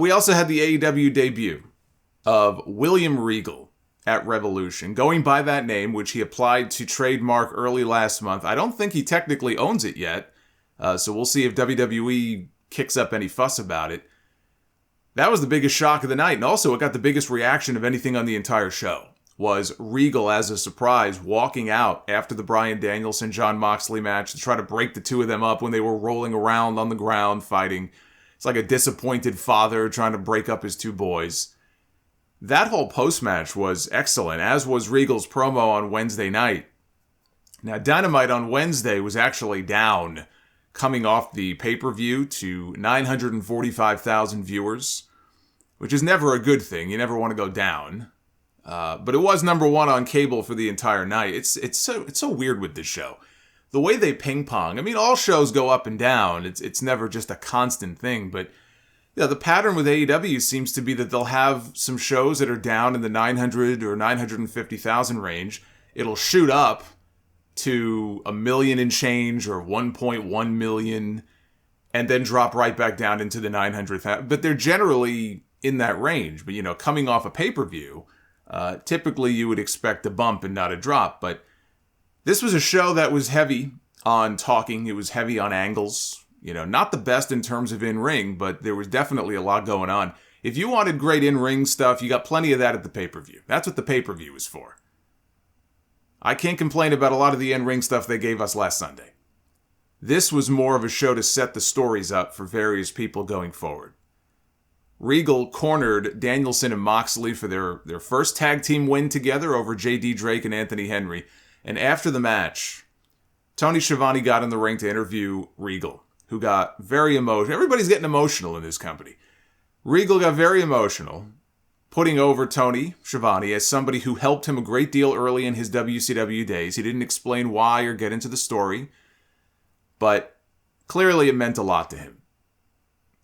We also had the AEW debut of William Regal at Revolution, going by that name, which he applied to trademark early last month. I don't think he technically owns it yet, so we'll see if WWE kicks up any fuss about it. That was the biggest shock of the night, and also it got the biggest reaction of anything on the entire show, was Regal, as a surprise, walking out after the Bryan Danielson-Jon Moxley match to try to break the two of them up when they were rolling around on the ground fighting. It's like a disappointed father trying to break up his two boys. That whole post-match was excellent, as was Regal's promo on Wednesday night. Now, Dynamite on Wednesday was actually down, coming off the pay-per-view to 945,000 viewers, which is never a good thing. You never want to go down. But it was number one on cable for the entire night. It's so weird with this show. The way they ping-pong. I mean, all shows go up and down. It's never just a constant thing. But yeah, the pattern with AEW seems to be that they'll have some shows that are down in the 900 or 950,000 range. It'll shoot up to 1 million and change or 1.1 million and then drop right back down into the 900,000. But they're generally in that range. But, you know, coming off a pay-per-view, typically you would expect a bump and not a drop. But this was a show that was heavy on talking. It was heavy on angles. You know, not the best in terms of in-ring, but there was definitely a lot going on. If you wanted great in-ring stuff, you got plenty of that at the pay-per-view. That's what the pay-per-view is for. I can't complain about a lot of the in-ring stuff they gave us last Sunday. This was more of a show to set the stories up for various people going forward. Regal cornered Danielson and Moxley for their first tag team win together over J.D. Drake and Anthony Henry. And after the match, Tony Schiavone got in the ring to interview Regal, who got very emotional. Everybody's getting emotional in this company. Regal got very emotional, putting over Tony Schiavone as somebody who helped him a great deal early in his WCW days. He didn't explain why or get into the story, but clearly it meant a lot to him.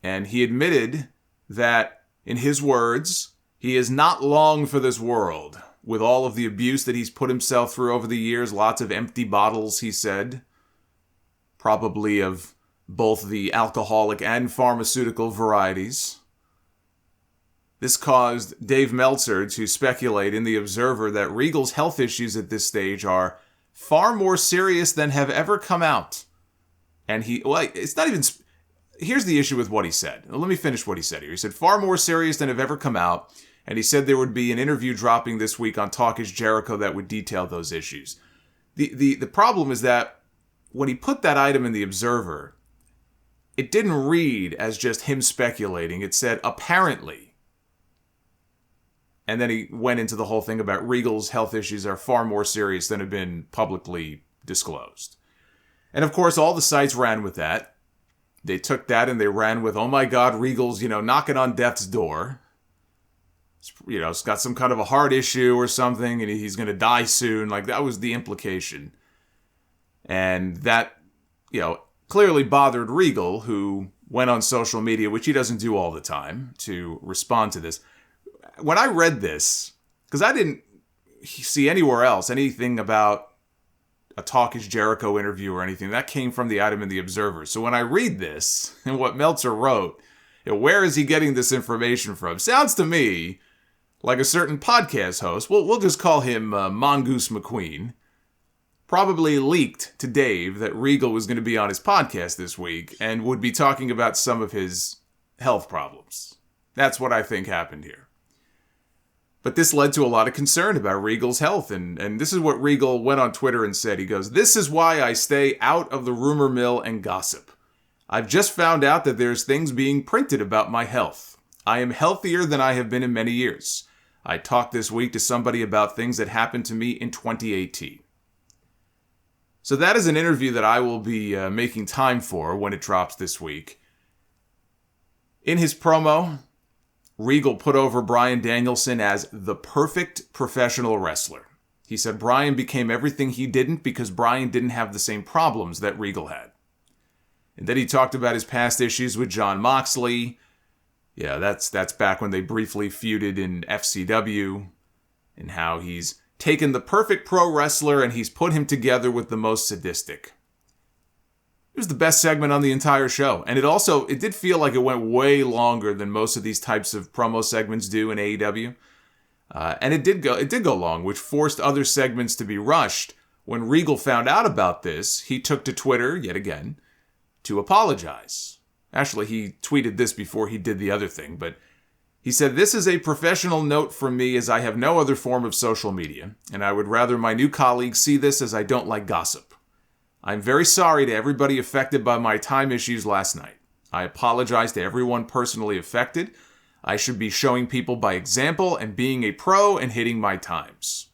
And he admitted that, in his words, he is not long for this world. With all of the abuse that he's put himself through over the years, lots of empty bottles, he said, probably of both the alcoholic and pharmaceutical varieties. This caused Dave Meltzer to speculate in The Observer that Regal's health issues at this stage are far more serious than have ever come out. And it's not even... Here's the issue with what he said. Let me finish what he said here. He said, far more serious than have ever come out. And he said there would be an interview dropping this week on Talk is Jericho that would detail those issues. The problem is that when he put that item in The Observer, it didn't read as just him speculating. It said, apparently. And then he went into the whole thing about Regal's health issues are far more serious than have been publicly disclosed. And of course, all the sites ran with that. They took that and they ran with, oh my God, Regal's, knocking on death's door. It's got some kind of a heart issue or something and he's going to die soon. Like, that was the implication. And that, clearly bothered Regal, who went on social media, which he doesn't do all the time, to respond to this. When I read this, because I didn't see anywhere else anything about a Talk is Jericho interview or anything, that came from the item in The Observer. So when I read this and what Meltzer wrote, where is he getting this information from? Sounds to me like a certain podcast host, we'll just call him Mongoose McQueen, probably leaked to Dave that Regal was going to be on his podcast this week and would be talking about some of his health problems. That's what I think happened here. But this led to a lot of concern about Regal's health, and this is what Regal went on Twitter and said. He goes, "This is why I stay out of the rumor mill and gossip. I've just found out that there's things being printed about my health. I am healthier than I have been in many years. I talked this week to somebody about things that happened to me in 2018. So that is an interview that I will be making time for when it drops this week. In his promo, Regal put over Bryan Danielson as the perfect professional wrestler. He said Bryan became everything he didn't because Bryan didn't have the same problems that Regal had. And then he talked about his past issues with Jon Moxley. Yeah, that's back when they briefly feuded in FCW, and how he's taken the perfect pro wrestler and he's put him together with the most sadistic. It was the best segment on the entire show. And it did feel like it went way longer than most of these types of promo segments do in AEW. And it did go long, which forced other segments to be rushed. When Regal found out about this, he took to Twitter, yet again, to apologize. Actually, he tweeted this before he did the other thing, but he said, "This is a professional note from me as I have no other form of social media, and I would rather my new colleagues see this as I don't like gossip. I'm very sorry to everybody affected by my time issues last night. I apologize to everyone personally affected. I should be showing people by example and being a pro and hitting my times."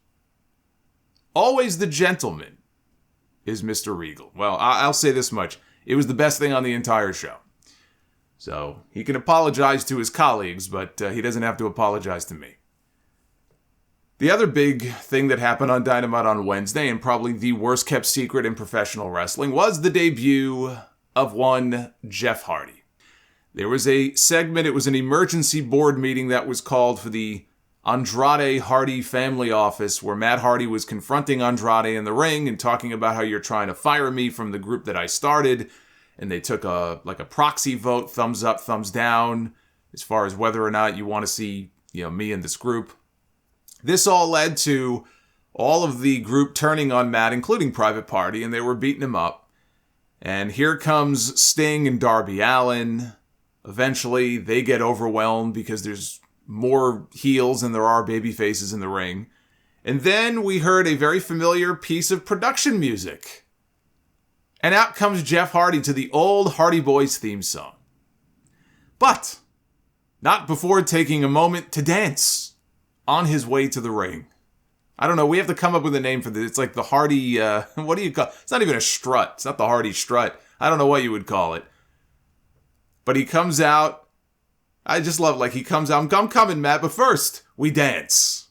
Always the gentleman is Mr. Regal. Well, I'll say this much. It was the best thing on the entire show. So he can apologize to his colleagues, but he doesn't have to apologize to me. The other big thing that happened on Dynamite on Wednesday, and probably the worst kept secret in professional wrestling, was the debut of one Jeff Hardy. There was a segment, it was an emergency board meeting that was called for the Andrade Hardy family office, where Matt Hardy was confronting Andrade in the ring and talking about how you're trying to fire me from the group that I started. And they took a proxy vote, thumbs up, thumbs down, as far as whether or not you want to see, me in this group. This all led to all of the group turning on Matt, including Private Party, and they were beating him up. And here comes Sting and Darby Allin. Eventually, they get overwhelmed because there's more heels than there are baby faces in the ring. And then we heard a very familiar piece of production music. And out comes Jeff Hardy to the old Hardy Boys theme song. But not before taking a moment to dance on his way to the ring. I don't know, we have to come up with a name for this. It's like the Hardy, what do you call it? It's not even a strut. It's not the Hardy strut. I don't know what you would call it. But he comes out. I just love, he comes out. I'm coming, Matt, but first, we dance.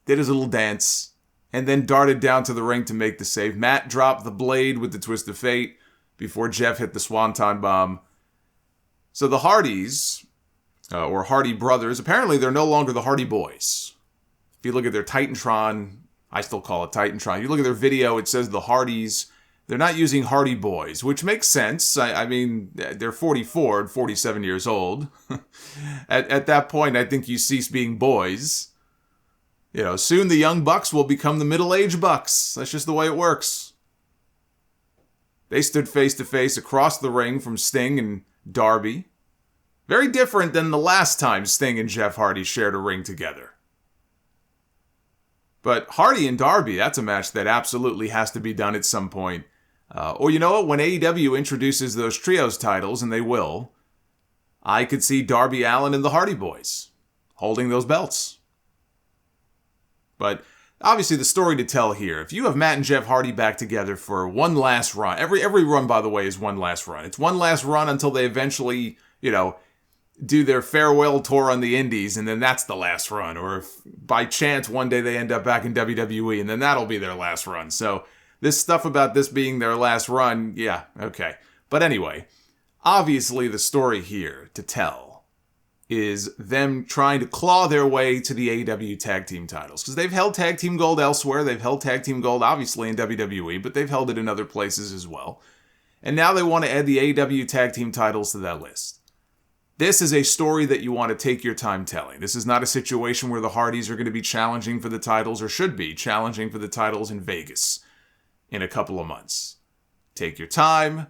Did his little dance. And then darted down to the ring to make the save. Matt dropped the blade with the twist of fate before Jeff hit the Swanton bomb. So the Hardys, or Hardy brothers, apparently they're no longer the Hardy Boys. If you look at their Titantron, I still call it Titantron. If you look at their video, it says the Hardys. They're not using Hardy Boys, which makes sense. I mean, they're 44 and 47 years old. At that point, I think you cease being boys. Soon the young bucks will become the middle-aged bucks. That's just the way it works. They stood face to face across the ring from Sting and Darby. Very different than the last time Sting and Jeff Hardy shared a ring together. But Hardy and Darby, that's a match that absolutely has to be done at some point. Or you know what? When AEW introduces those trios titles, and they will, I could see Darby Allin and the Hardy Boys holding those belts. But obviously the story to tell here, if you have Matt and Jeff Hardy back together for one last run, every run, by the way, is one last run. It's one last run until they eventually, do their farewell tour on the Indies, and then that's the last run. Or if by chance one day they end up back in WWE, and then that'll be their last run. So this stuff about this being their last run, yeah, okay. But anyway, obviously the story here to tell is them trying to claw their way to the AEW tag team titles. Because they've held tag team gold elsewhere. They've held tag team gold, obviously, in WWE, but they've held it in other places as well. And now they want to add the AEW tag team titles to that list. This is a story that you want to take your time telling. This is not a situation where the Hardys are going to be challenging for the titles, or should be challenging for the titles in Vegas in a couple of months. Take your time.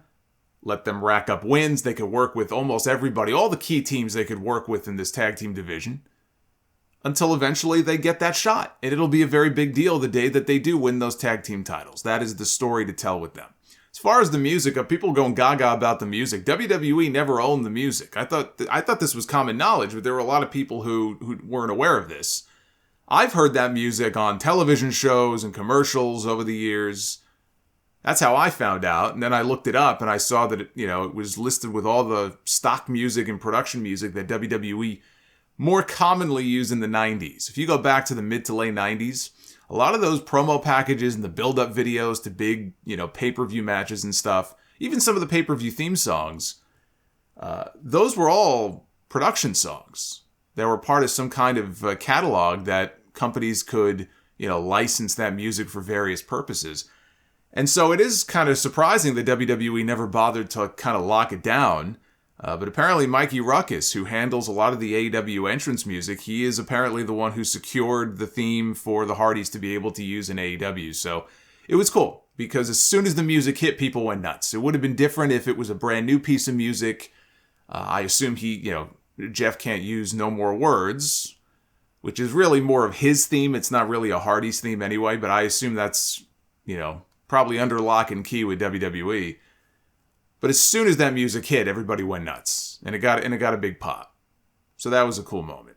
Let them rack up wins. They could work with almost everybody, all the key teams they could work with in this tag team division, until eventually they get that shot. And it'll be a very big deal the day that they do win those tag team titles. That is the story to tell with them. As far as the music, of people going gaga about the music, WWE never owned the music. I thought this was common knowledge, but there were a lot of people who weren't aware of this. I've heard that music on television shows and commercials over the years. That's how I found out. And then I looked it up and I saw that it was listed with all the stock music and production music that WWE more commonly used in the 90s. If you go back to the mid to late 90s, a lot of those promo packages and the build-up videos to big, pay-per-view matches and stuff, even some of the pay-per-view theme songs, those were all production songs. They were part of some kind of catalog that companies could, license that music for various purposes. And so it is kind of surprising that WWE never bothered to kind of lock it down. But apparently Mikey Ruckus, who handles a lot of the AEW entrance music, he is apparently the one who secured the theme for the Hardys to be able to use in AEW. So it was cool, because as soon as the music hit, people went nuts. It would have been different if it was a brand new piece of music. I assume Jeff can't use No More Words, which is really more of his theme. It's not really a Hardys theme anyway, but I assume that's, probably under lock and key with WWE. But as soon as that music hit, everybody went nuts, and it got a big pop. So that was a cool moment.